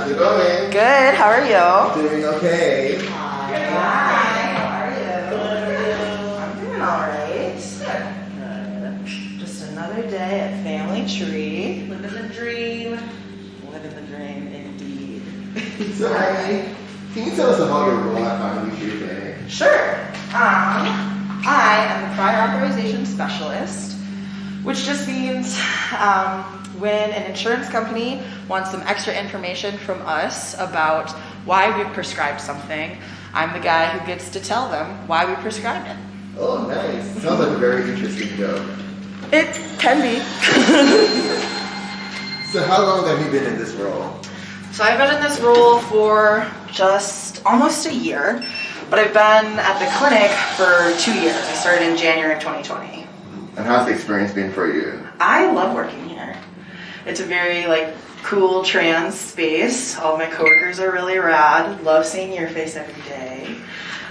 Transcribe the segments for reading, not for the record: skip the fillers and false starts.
How's it going? Good, how are you? Doing okay. Hi, how are you? I'm doing alright. Good. Just another day at Family Tree. Living the dream. Living the dream, indeed. So, Ernie, can you tell us about your role at Family Tree today? Sure. I am the Prior Authorization Specialist, which just means when an insurance company wants some extra information from us about why we've prescribed something, I'm the guy who gets to tell them why we prescribed it. Oh, nice. Sounds like a very interesting job. It can be. So how long have you been in this role? So I've been in this role for just almost a year, but I've been at the clinic for 2 years. I started in January of 2020. And how's the experience been for you? I love working here. It's a very cool trans space. All of my coworkers are really rad. Love seeing your face every day.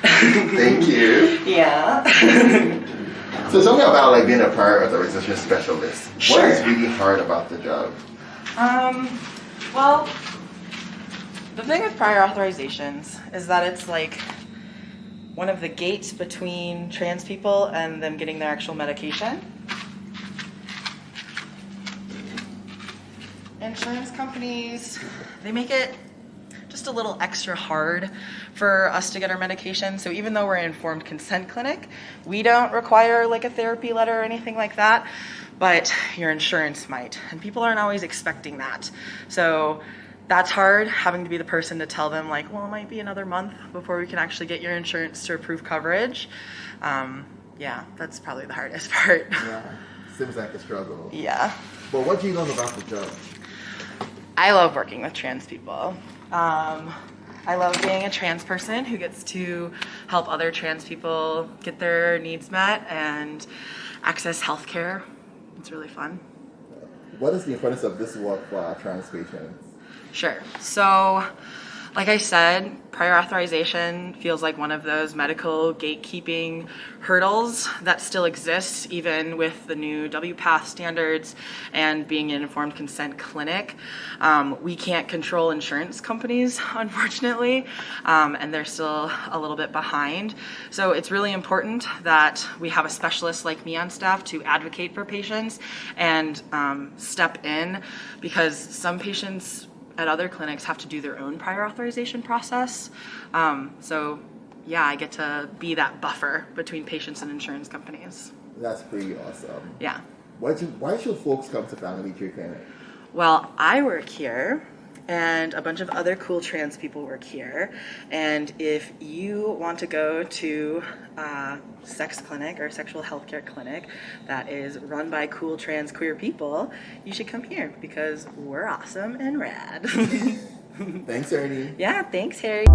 Thank you. Yeah. So tell me about being a prior authorization specialist. Sure. What is really hard about the job? Well, the thing with prior authorizations is that it's one of the gates between trans people and them getting their actual medication. Insurance companies, they make it just a little extra hard for us to get our medication. So even though we're an informed consent clinic, we don't require a therapy letter or anything like that, but your insurance might. And people aren't always expecting that. So that's hard, having to be the person to tell them well, it might be another month before we can actually get your insurance to approve coverage. Yeah, that's probably the hardest part. Yeah, seems like a struggle. Yeah. But what do you love about the job? I love working with trans people. I love being a trans person who gets to help other trans people get their needs met and access healthcare. It's really fun. What is the importance of this work for our trans patients? Sure. So, like I said, prior authorization feels like one of those medical gatekeeping hurdles that still exists even with the new WPATH standards and being an informed consent clinic. We can't control insurance companies, unfortunately, and they're still a little bit behind. So it's really important that we have a specialist like me on staff to advocate for patients and step in, because some patients at other clinics have to do their own prior authorization process. So yeah, I get to be that buffer between patients and insurance companies. That's pretty awesome. Yeah. Why should folks come to Family Tree Clinic? Well, I work here and a bunch of other cool trans people work here. And if you want to go to a sex clinic or sexual healthcare clinic that is run by cool trans queer people, you should come here because we're awesome and rad. Thanks, Ernie. Yeah, thanks, Harry.